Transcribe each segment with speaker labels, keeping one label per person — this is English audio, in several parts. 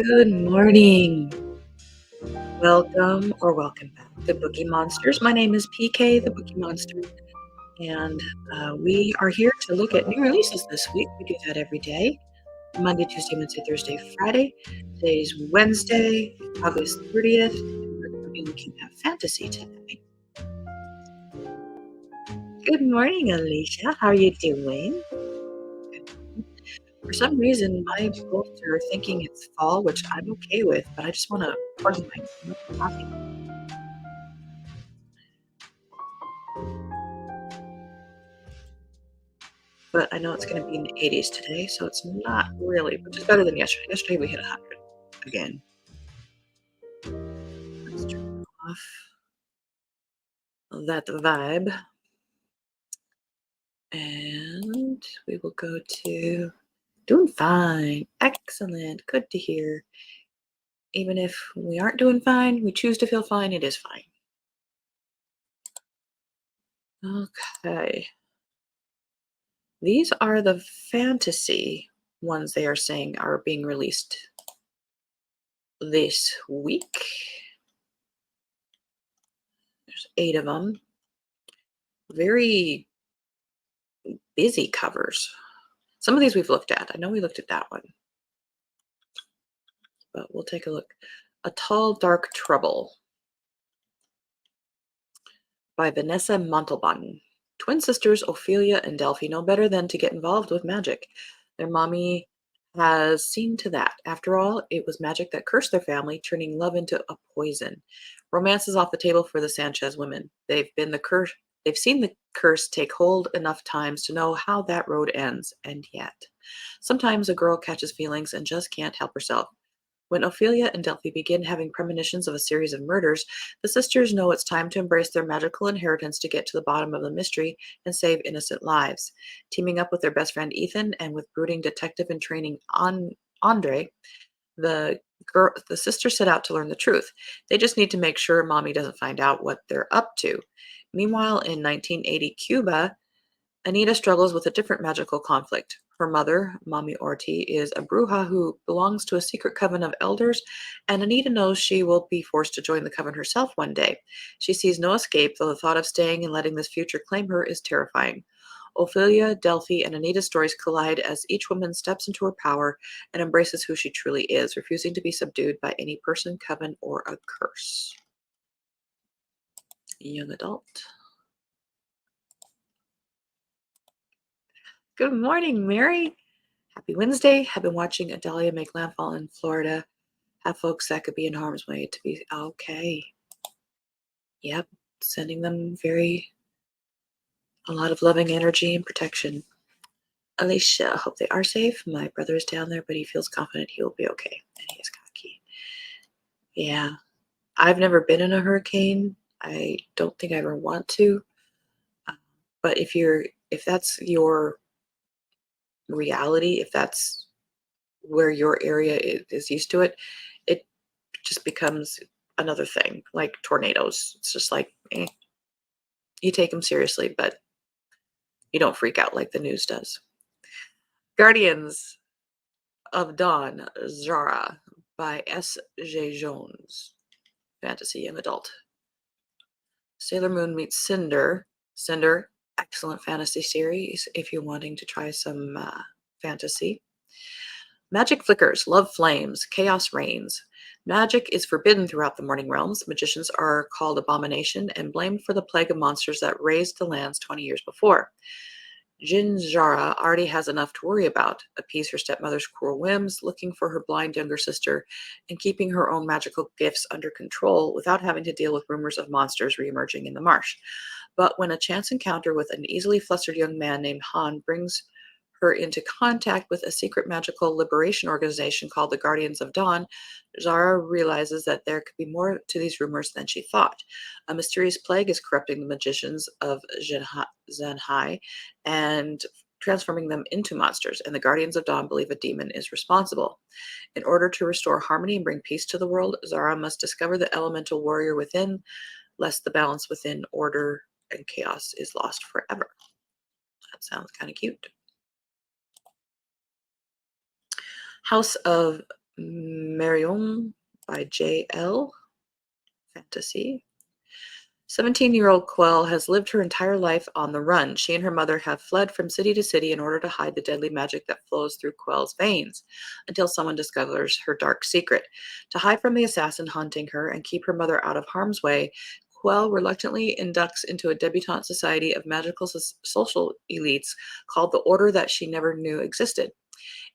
Speaker 1: Good morning. Welcome or welcome back to Bookie Monsters. My name is PK, the Bookie Monster, and we are here to look at new releases this week. We do that every day, Monday, Tuesday, Wednesday, Thursday, Friday. Today's Wednesday, August 30th, and we're going to be looking at fantasy today. Good morning, Alicia. How are you doing? For some reason, my folks are thinking it's fall, which I'm okay with, but I just want to poison my coffee. But I know it's going to be in the 80s today, so it's not really, which is better than yesterday. Yesterday we hit 100 again. Let's turn off that vibe. And we will go to doing fine. Excellent. Good to hear. Even if we aren't doing fine, we choose to feel fine, it is fine. Okay. These are the fantasy ones they are saying are being released this week. There's 8 of them. Very busy covers. Some of these we've looked at. I know we looked at that one. But we'll take a look. A Tall Dark Trouble by Vanessa Montalban. Twin sisters Ophelia and Delphi know better than to get involved with magic. Their mommy has seen to that. After all, it was magic that cursed their family, turning love into a poison. Romance is off the table for the Sanchez women. They've seen the curse take hold enough times to know how that road ends, and yet sometimes a girl catches feelings and just can't help herself. When Ophelia and Delphi begin having premonitions of a series of murders, the sisters know it's time to embrace their magical inheritance to get to the bottom of the mystery and save innocent lives. Teaming up with their best friend Ethan and with brooding detective in training Andre, the sisters set out to learn the truth. They just need to make sure mommy doesn't find out what they're up to. Meanwhile, in 1980 Cuba, Anita struggles with a different magical conflict. Her mother, Mommy Orti, is a bruja who belongs to a secret coven of elders, and Anita knows she will be forced to join the coven herself one day. She sees no escape, though the thought of staying and letting this future claim her is terrifying. Ophelia, Delphi, and Anita's stories collide as each woman steps into her power and embraces who she truly is, refusing to be subdued by any person, coven, or a curse. Young adult. Good morning, Mary. Happy Wednesday. Have been watching Adalia make landfall in Florida. Have folks that could be in harm's way to be okay. Yep, sending them a lot of loving energy and protection. Alicia, hope they are safe. My brother is down there, but he feels confident he will be okay. And he is cocky. Yeah, I've never been in a hurricane. I don't think I ever want to. But if that's your reality, if that's where your area is used to it, it just becomes another thing, like tornadoes. It's just like, you take them seriously, but you don't freak out like the news does. Guardians of Dawn, Zara by S.J. Jones. Fantasy young adult. Sailor Moon meets Cinder. Cinder, excellent fantasy series if you're wanting to try some fantasy. Magic flickers, love flames, chaos reigns. Magic is forbidden throughout the Morning Realms. Magicians are called abomination and blamed for the plague of monsters that razed the lands 20 years before. Jinjara already has enough to worry about: appease her stepmother's cruel whims, looking for her blind younger sister, and keeping her own magical gifts under control without having to deal with rumors of monsters reemerging in the marsh. But when a chance encounter with an easily flustered young man named Han brings her into contact with a secret magical liberation organization called the Guardians of Dawn, Zara realizes that there could be more to these rumors than she thought. A mysterious plague is corrupting the magicians of Zhenhai and transforming them into monsters, and the Guardians of Dawn believe a demon is responsible. In order to restore harmony and bring peace to the world, Zara must discover the elemental warrior within, lest the balance within order and chaos is lost forever. That sounds kind of cute. House of Marion by J.L. Fantasy. 17-year-old Quell has lived her entire life on the run. She and her mother have fled from city to city in order to hide the deadly magic that flows through Quell's veins until someone discovers her dark secret. To hide from the assassin hunting her and keep her mother out of harm's way, Quell reluctantly inducts into a debutante society of magical social elites called the Order that she never knew existed.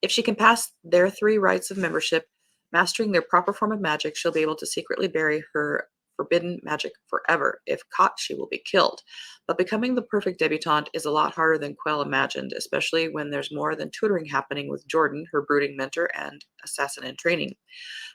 Speaker 1: If she can pass their three rites of membership, mastering their proper form of magic, she'll be able to secretly bury her forbidden magic forever. If caught, she will be killed. But becoming the perfect debutante is a lot harder than Quell imagined, especially when there's more than tutoring happening with Jordan, her brooding mentor and assassin in training.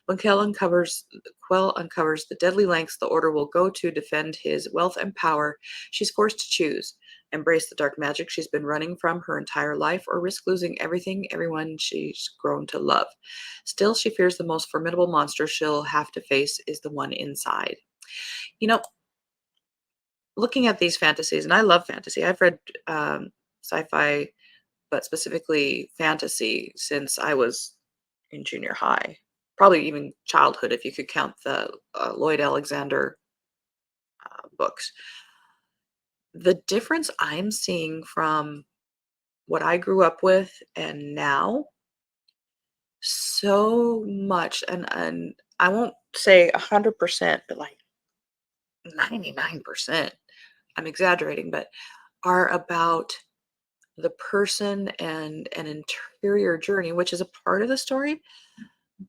Speaker 1: When Quell uncovers the deadly lengths the Order will go to defend his wealth and power, she's forced to choose: embrace the dark magic she's been running from her entire life, or risk losing everyone she's grown to love. Still, she fears the most formidable monster she'll have to face is the one inside. You know, looking at these fantasies, and I love fantasy. I've read sci-fi, but specifically fantasy, since I was in junior high, probably even childhood, if you could count the Lloyd Alexander books. The difference I'm seeing from what I grew up with and now, so much, and I won't say 100%, but like 99%, I'm exaggerating, but are about the person and an interior journey, which is a part of the story.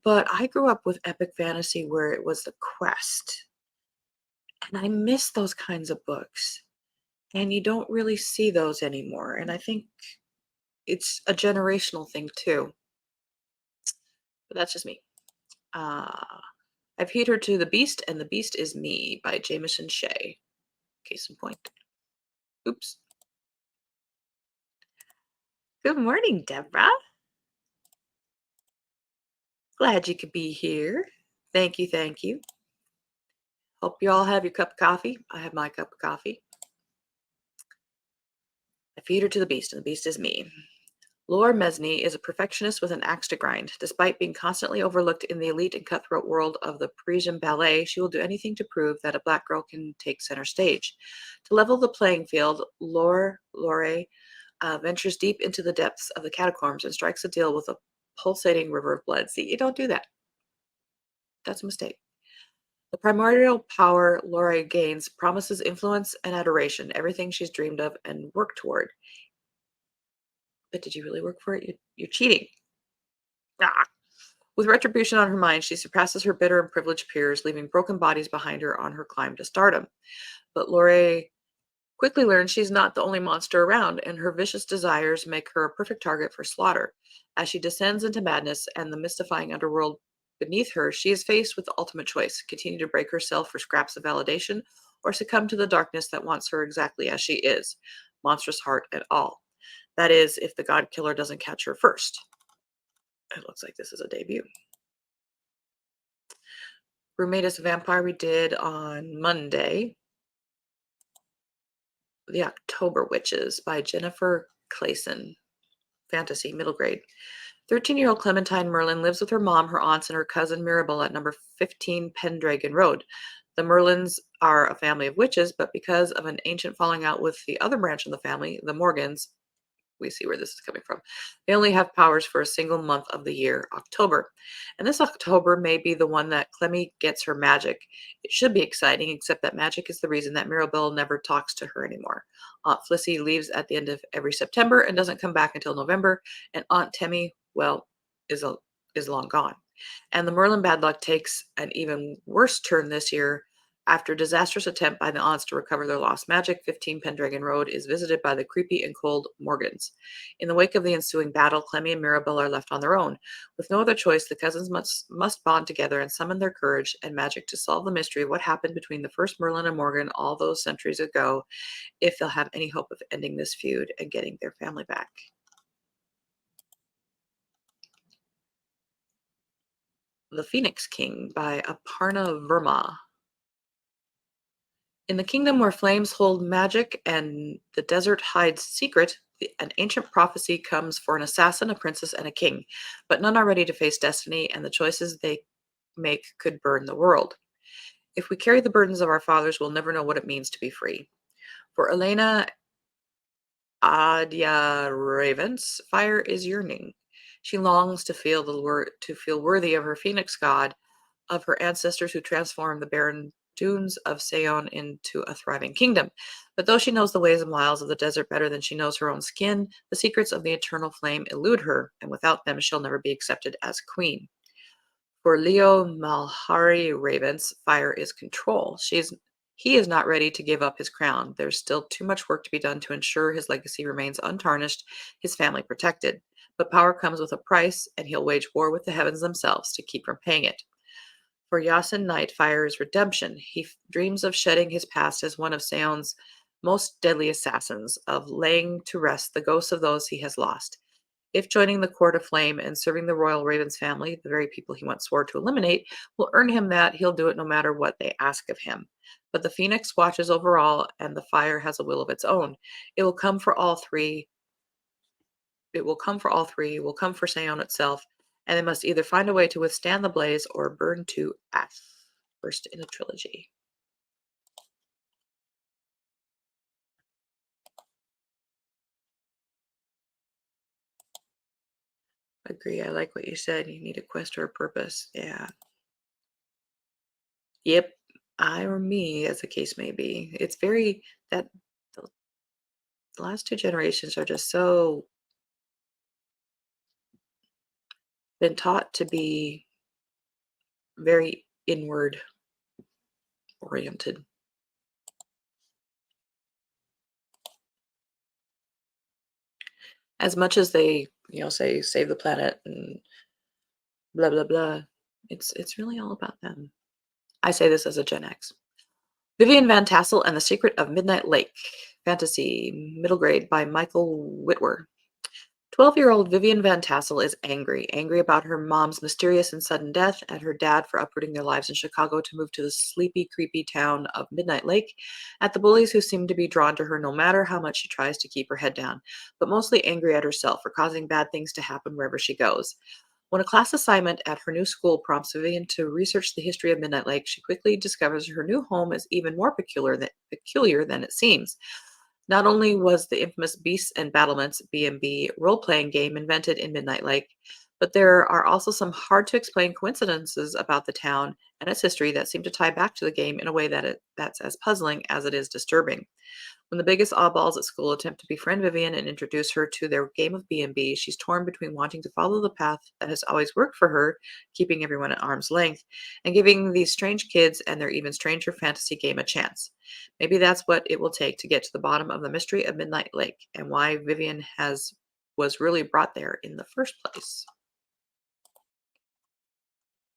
Speaker 1: But I grew up with epic fantasy where it was the quest, and I miss those kinds of books. And you don't really see those anymore. And I think it's a generational thing too. But that's just me. Uh, I've heat her to the beast, and the beast is me by Jameson Shea. Case in point. Oops. Good morning, Deborah. Glad you could be here. Thank you, thank you. Hope you all have your cup of coffee. I have my cup of coffee. I feed her to the beast, and the beast is me. Laura Mesny is a perfectionist with an axe to grind. Despite being constantly overlooked in the elite and cutthroat world of the Parisian ballet, she will do anything to prove that a black girl can take center stage. To level the playing field, Lore ventures deep into the depths of the catacombs and strikes a deal with a pulsating river of blood. See, you don't do that. That's a mistake. The primordial power Lore gains promises influence and adoration, everything she's dreamed of and worked toward. But did you really work for it? You're cheating. Ah. With retribution on her mind, she surpasses her bitter and privileged peers, leaving broken bodies behind her on her climb to stardom. But Lore quickly learns she's not the only monster around, and her vicious desires make her a perfect target for slaughter. As she descends into madness and the mystifying underworld beneath her, she is faced with the ultimate choice: continue to break herself for scraps of validation, or succumb to the darkness that wants her exactly as she is, monstrous heart and all. That is, if the god killer doesn't catch her first. It looks like this is a debut. Roommate is a Vampire we did on Monday. The October Witches by Jennifer Clayson. Fantasy, middle grade. 13-year-old Clementine Merlin lives with her mom, her aunts, and her cousin Mirabel at number 15 Pendragon Road. The Merlins are a family of witches, but because of an ancient falling out with the other branch of the family, the Morgans, we see where this is coming from. They only have powers for a single month of the year, October. And this October may be the one that Clemmy gets her magic. It should be exciting, except that magic is the reason that Mirabelle never talks to her anymore. Aunt Flissy leaves at the end of every September and doesn't come back until November, and Aunt Temmy, well, is long gone. And the Merlin bad luck takes an even worse turn this year. After a disastrous attempt by the aunts to recover their lost magic, 15 Pendragon Road is visited by the creepy and cold Morgans. In the wake of the ensuing battle, Clemmy and Mirabelle are left on their own. With no other choice, the cousins must bond together and summon their courage and magic to solve the mystery of what happened between the first Merlin and Morgan all those centuries ago, if they'll have any hope of ending this feud and getting their family back. The Phoenix King by Aparna Verma. In the kingdom where flames hold magic and the desert hides secret, An ancient prophecy comes for an assassin, a princess, and a king, but none are ready to face destiny, and the choices they make could burn the world. If we carry the burdens of our fathers, we'll never know what it means to be free. For Elena Adia Ravens, fire is yearning. She longs to feel to feel worthy of her phoenix god, of her ancestors who transformed the barren dunes of Sayon into a thriving kingdom. But though she knows the ways and wiles of the desert better than she knows her own skin, the secrets of the eternal flame elude her, and without them she'll never be accepted as queen. For Leo Malhari Ravens, fire is control. He is not ready to give up his crown. There's still too much work to be done to ensure his legacy remains untarnished, his family protected. But power comes with a price, and he'll wage war with the heavens themselves to keep from paying it. For Yasin Knight, fire is redemption. He dreams of shedding his past as one of Seon's most deadly assassins, of laying to rest the ghosts of those he has lost. If joining the court of flame and serving the royal Ravens family, the very people he once swore to eliminate, will earn him that, he'll do it no matter what they ask of him. But the phoenix watches over all, and the fire has a will of its own. It will come for all three. It will come for all three. It will come for Seon itself, and they must either find a way to withstand the blaze or burn to ash. First in a trilogy. Agree. I like what you said. You need a quest or a purpose. Yeah. Yep. I or me, as the case may be. It's very that the last two generations are just so been taught to be very inward oriented. As much as they, say save the planet and blah blah blah, it's really all about them. I say this as a Gen X. Vivian Van Tassel and the Secret of Midnight Lake. Fantasy, middle grade by Michael Whitwer. 12-year-old Vivian Van Tassel is angry about her mom's mysterious and sudden death, at her dad for uprooting their lives in Chicago to move to the sleepy, creepy town of Midnight Lake, at the bullies who seem to be drawn to her no matter how much she tries to keep her head down, but mostly angry at herself for causing bad things to happen wherever she goes. When a class assignment at her new school prompts Vivian to research the history of Midnight Lake, she quickly discovers her new home is even more peculiar than it seems. Not only was the infamous Beasts and Battlements (B&B) role-playing game invented in Midnight Lake, but there are also some hard-to-explain coincidences about the town and its history that seem to tie back to the game in a way that's as puzzling as it is disturbing. When the biggest oddballs at school attempt to befriend Vivian and introduce her to their game of B&B, she's torn between wanting to follow the path that has always worked for her, keeping everyone at arm's length, and giving these strange kids and their even stranger fantasy game a chance. Maybe that's what it will take to get to the bottom of the mystery of Midnight Lake and why Vivian was really brought there in the first place.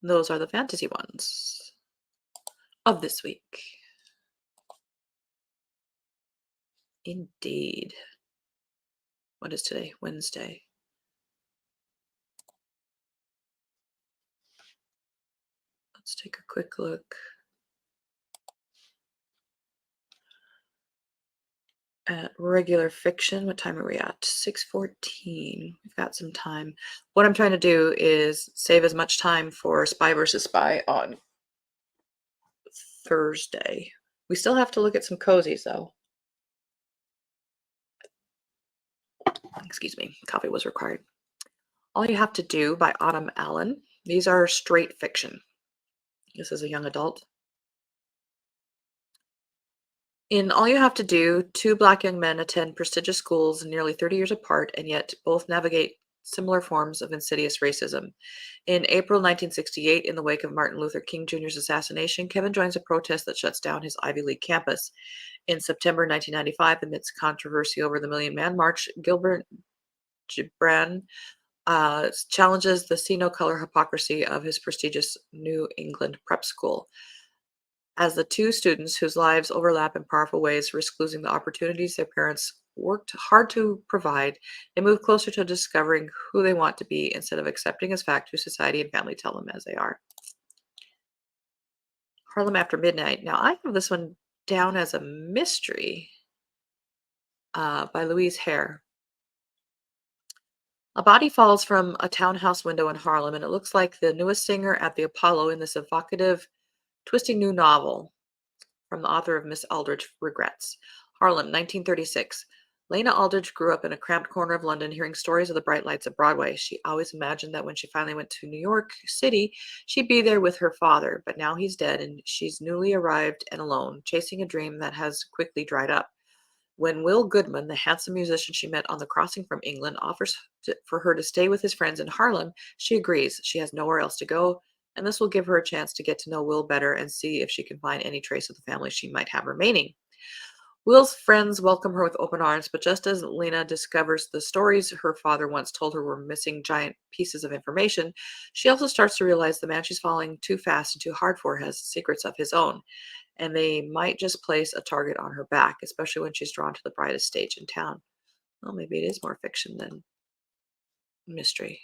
Speaker 1: Those are the fantasy ones of this week. Indeed. What is today? Wednesday. Let's take a quick look at regular fiction. What time are we at? 6:14. We've got some time. What I'm trying to do is save as much time for Spy versus Spy on Thursday. We still have to look at some cozies, though. Excuse me, coffee was required. All You Have to Do by Autumn Allen. These are straight fiction. This is a young adult. In All You Have to Do, two black young men attend prestigious schools nearly 30 years apart and yet both navigate similar forms of insidious racism. In April 1968, in the wake of Martin Luther King Jr.'s assassination, Kevin joins a protest that shuts down his Ivy League campus. In September 1995, amidst controversy over the Million Man March, Gilbert Gibran challenges the see no color hypocrisy of his prestigious New England prep school. As the two students whose lives overlap in powerful ways risk losing the opportunities their parents worked hard to provide, they move closer to discovering who they want to be instead of accepting as fact who society and family tell them as they are. Harlem After Midnight. Now, I have this one down as a mystery by Louise Hare. A body falls from a townhouse window in Harlem, and it looks like the newest singer at the Apollo in this evocative, twisting new novel from the author of Miss Aldrich Regrets. Harlem, 1936. Lena Aldrich grew up in a cramped corner of London hearing stories of the bright lights of Broadway. She always imagined that when she finally went to New York City, she'd be there with her father, but now he's dead and she's newly arrived and alone, chasing a dream that has quickly dried up. When Will Goodman, the handsome musician she met on the crossing from England, offers for her to stay with his friends in Harlem, she agrees. She has nowhere else to go, and this will give her a chance to get to know Will better and see if she can find any trace of the family she might have remaining. Will's friends welcome her with open arms, but just as Lena discovers the stories her father once told her were missing giant pieces of information, she also starts to realize the man she's falling too fast and too hard for has secrets of his own, and they might just place a target on her back, especially when she's drawn to the brightest stage in town. Well, maybe it is more fiction than mystery.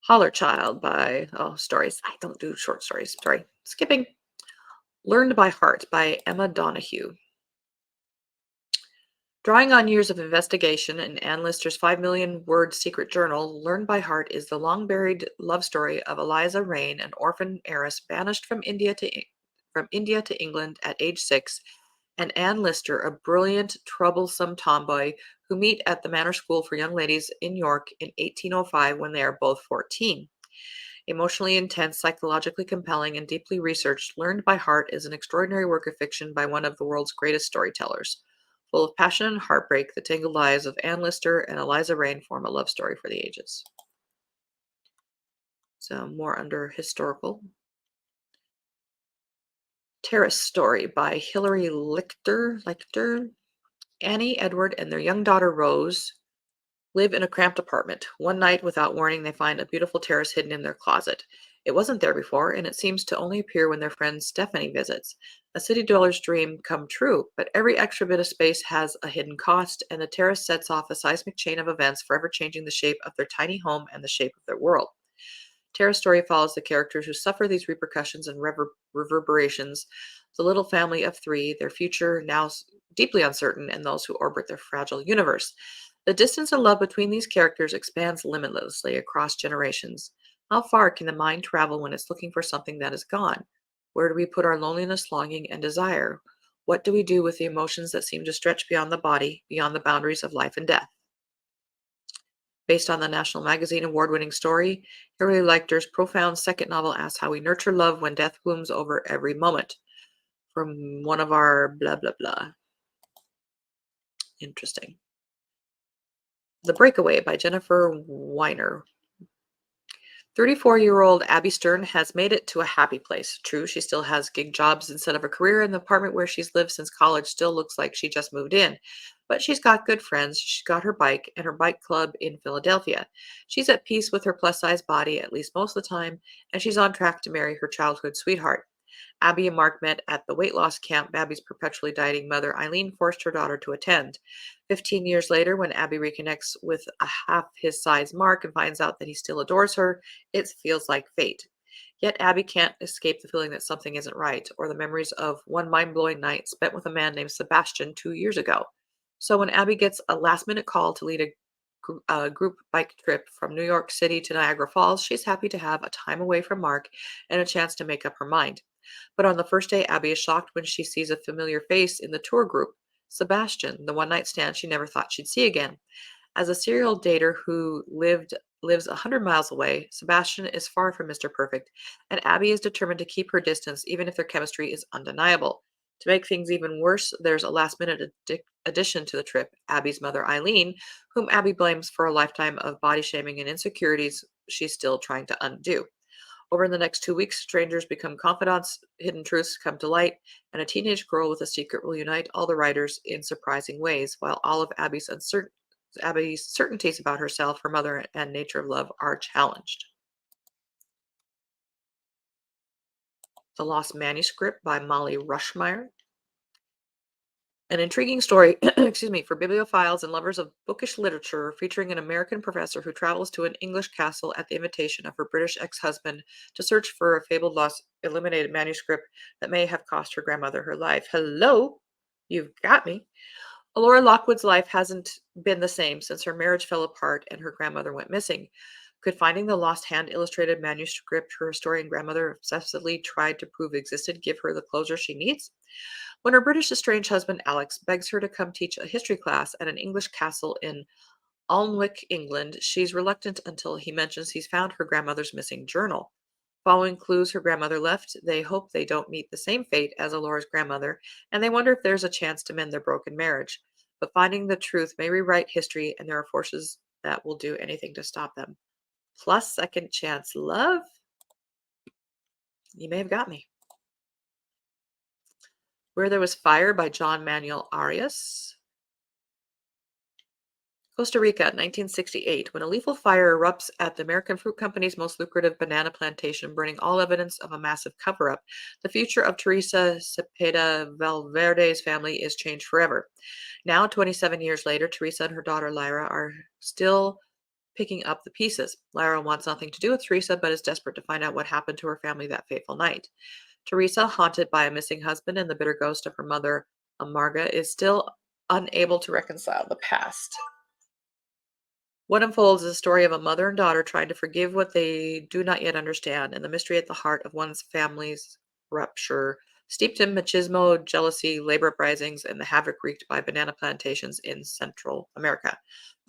Speaker 1: Holler Child by, oh, stories. I don't do short stories. Sorry. Skipping. Learned by Heart by Emma Donahue. Drawing on years of investigation in Ann Lister's 5 million-word secret journal, Learned by Heart is the long-buried love story of Eliza Rain, an orphan heiress banished from India to England at age 6, and Ann Lister, a brilliant, troublesome tomboy who meet at the Manor School for Young Ladies in York in 1805 when they are both 14. Emotionally intense, psychologically compelling, and deeply researched, Learned by Heart is an extraordinary work of fiction by one of the world's greatest storytellers. Full of passion and heartbreak, the tangled lives of Anne Lister and Eliza Rain form a love story for the ages. So, more under historical. Terrace Story by Hilary Lichter. Annie, Edward, and their young daughter Rose live in a cramped apartment. One night, without warning, they find a beautiful terrace hidden in their closet. It wasn't there before, and it seems to only appear when their friend Stephanie visits. A city dweller's dream come true, but every extra bit of space has a hidden cost, and the terrace sets off a seismic chain of events forever changing the shape of their tiny home and the shape of their world. Terrace Story follows the characters who suffer these repercussions and reverberations, the little family of three, their future now deeply uncertain, and those who orbit their fragile universe. The distance and love between these characters expands limitlessly across generations. How far can the mind travel when it's looking for something that is gone? Where do we put our loneliness, longing, and desire? What do we do with the emotions that seem to stretch beyond the body, beyond the boundaries of life and death? Based on the National Magazine award-winning story, Hilary Lichter's profound second novel asks how we nurture love when death looms over every moment. From one of our blah blah blah. Interesting. The Breakaway by Jennifer Weiner. 34-year-old Abby Stern has made it to a happy place. True, she still has gig jobs instead of a career, and the apartment where she's lived since college still looks like she just moved in. But she's got good friends, she's got her bike, and her bike club in Philadelphia. She's at peace with her plus-size body, at least most of the time, and she's on track to marry her childhood sweetheart. Abby and Mark met at the weight loss camp Abby's perpetually dieting mother Eileen forced her daughter to attend. 15 years later, when Abby reconnects with a half his size Mark and finds out that he still adores her, it feels like fate. Yet Abby can't escape the feeling that something isn't right, or the memories of one mind blowing night spent with a man named Sebastian 2 years ago. So when Abby gets a last minute call to lead a group bike trip from New York City to Niagara Falls, she's happy to have a time away from Mark and a chance to make up her mind. But on the first day, Abby is shocked when she sees a familiar face in the tour group, Sebastian, the one night stand she never thought she'd see again. As a serial dater who lives 100 miles away, Sebastian is far from Mr. Perfect, and Abby is determined to keep her distance even if their chemistry is undeniable. To make things even worse, there's a last minute addition to the trip, Abby's mother Eileen, whom Abby blames for a lifetime of body shaming and insecurities she's still trying to undo. Over the next 2 weeks, strangers become confidants, hidden truths come to light, and a teenage girl with a secret will unite all the writers in surprising ways, while all of Abby's certainties about herself, her mother, and nature of love are challenged. The Lost Manuscript by Molly Rushmeyer. An intriguing story, excuse me, for bibliophiles and lovers of bookish literature, featuring an American professor who travels to an English castle at the invitation of her British ex-husband to search for a fabled lost illuminated manuscript that may have cost her grandmother her life. Hello, you've got me. Laura Lockwood's life hasn't been the same since her marriage fell apart and her grandmother went missing. Could finding the lost hand illustrated manuscript her historian grandmother obsessively tried to prove existed give her the closure she needs? When her British estranged husband Alex begs her to come teach a history class at an English castle in Alnwick, England, she's reluctant until he mentions he's found her grandmother's missing journal. Following clues her grandmother left, they hope they don't meet the same fate as Alora's grandmother, and they wonder if there's a chance to mend their broken marriage. But finding the truth may rewrite history, and there are forces that will do anything to stop them. Plus, second chance love. You may have got me. Where There Was Fire by John Manuel Arias. Costa Rica, 1968, when a lethal fire erupts at the American Fruit Company's most lucrative banana plantation, burning all evidence of a massive cover up, the future of Teresa Cepeda Valverde's family is changed forever. Now, 27 years later, Teresa and her daughter Lyra are still picking up the pieces. Lyra wants nothing to do with Teresa, but is desperate to find out what happened to her family that fateful night. Teresa, haunted by a missing husband and the bitter ghost of her mother, Amarga, is still unable to reconcile the past. What unfolds is a story of a mother and daughter trying to forgive what they do not yet understand, and the mystery at the heart of one's family's rupture, steeped in machismo, jealousy, labor uprisings, and the havoc wreaked by banana plantations in Central America.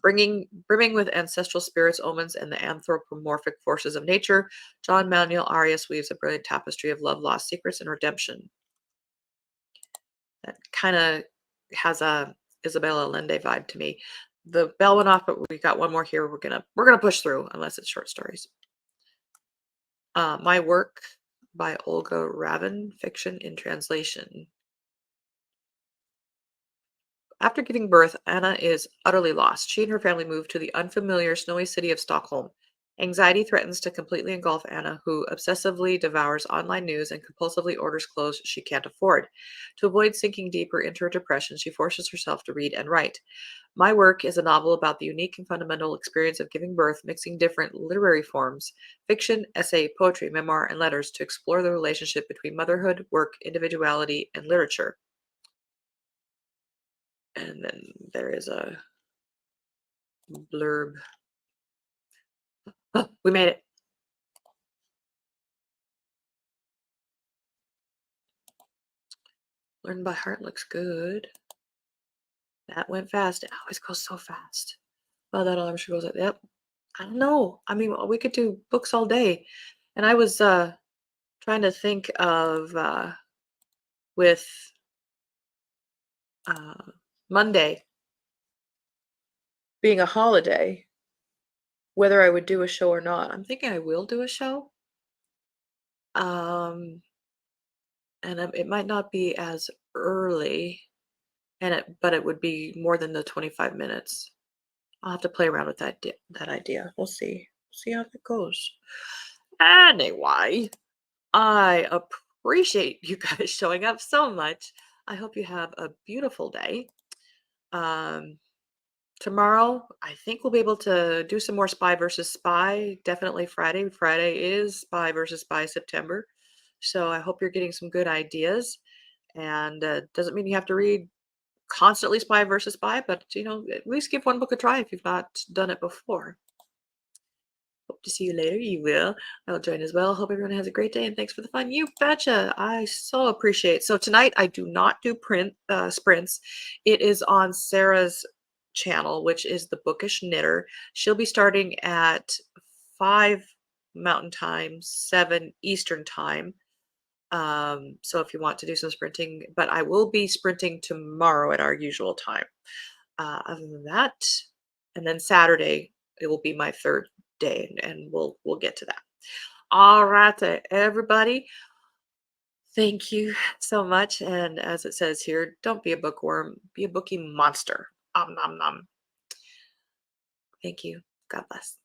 Speaker 1: Brimming with ancestral spirits, omens, and the anthropomorphic forces of nature, John Manuel Arias weaves a brilliant tapestry of love, lost secrets, and redemption. That kind of has a Isabella Allende vibe to me. The bell went off, but we got one more here. We're gonna push through unless it's short stories. My Work by Olga Ravin, fiction in translation. After giving birth, Anna is utterly lost. She and her family move to the unfamiliar snowy city of Stockholm. Anxiety threatens to completely engulf Anna, who obsessively devours online news and compulsively orders clothes she can't afford. To avoid sinking deeper into her depression, she forces herself to read and write. My Work is a novel about the unique and fundamental experience of giving birth, mixing different literary forms fiction, essay, poetry, memoir, and letters to explore the relationship between motherhood, work, individuality, and literature. And then there is a blurb. Oh, we made it. Learn by heart looks good. That went fast. It always goes so fast. Oh, that alarm should goes like, yep. I don't know. I mean, we could do books all day. And I was trying to think of with uh, Monday being a holiday, whether I would do a show or not. I'm thinking I will do a show. Um, and it might not be as early, but it would be more than the 25 minutes. I'll have to play around with that idea. We'll see. See how that goes. Anyway, I appreciate you guys showing up so much. I hope you have a beautiful day. Um, Tomorrow, I think we'll be able to do some more Spy versus Spy. Definitely Friday. Friday is Spy versus Spy September. So I hope you're getting some good ideas. And doesn't mean you have to read constantly Spy versus Spy, but at least give one book a try if you've not done it before. Hope to see you later. You will. I'll join as well. Hope everyone has a great day and thanks for the fun. You betcha. I so appreciate. So tonight I do not do print sprints. It is on Sarah's channel, which is the Bookish Knitter. She'll be starting at 5 Mountain Time, 7 Eastern Time. So if you want to do some sprinting, but I will be sprinting tomorrow at our usual time. Other than that, and then Saturday it will be my third day, and we'll get to that. All right, everybody. Thank you so much. And as it says here, don't be a bookworm, be a bookie monster. Nom nom nom. Thank you. God bless.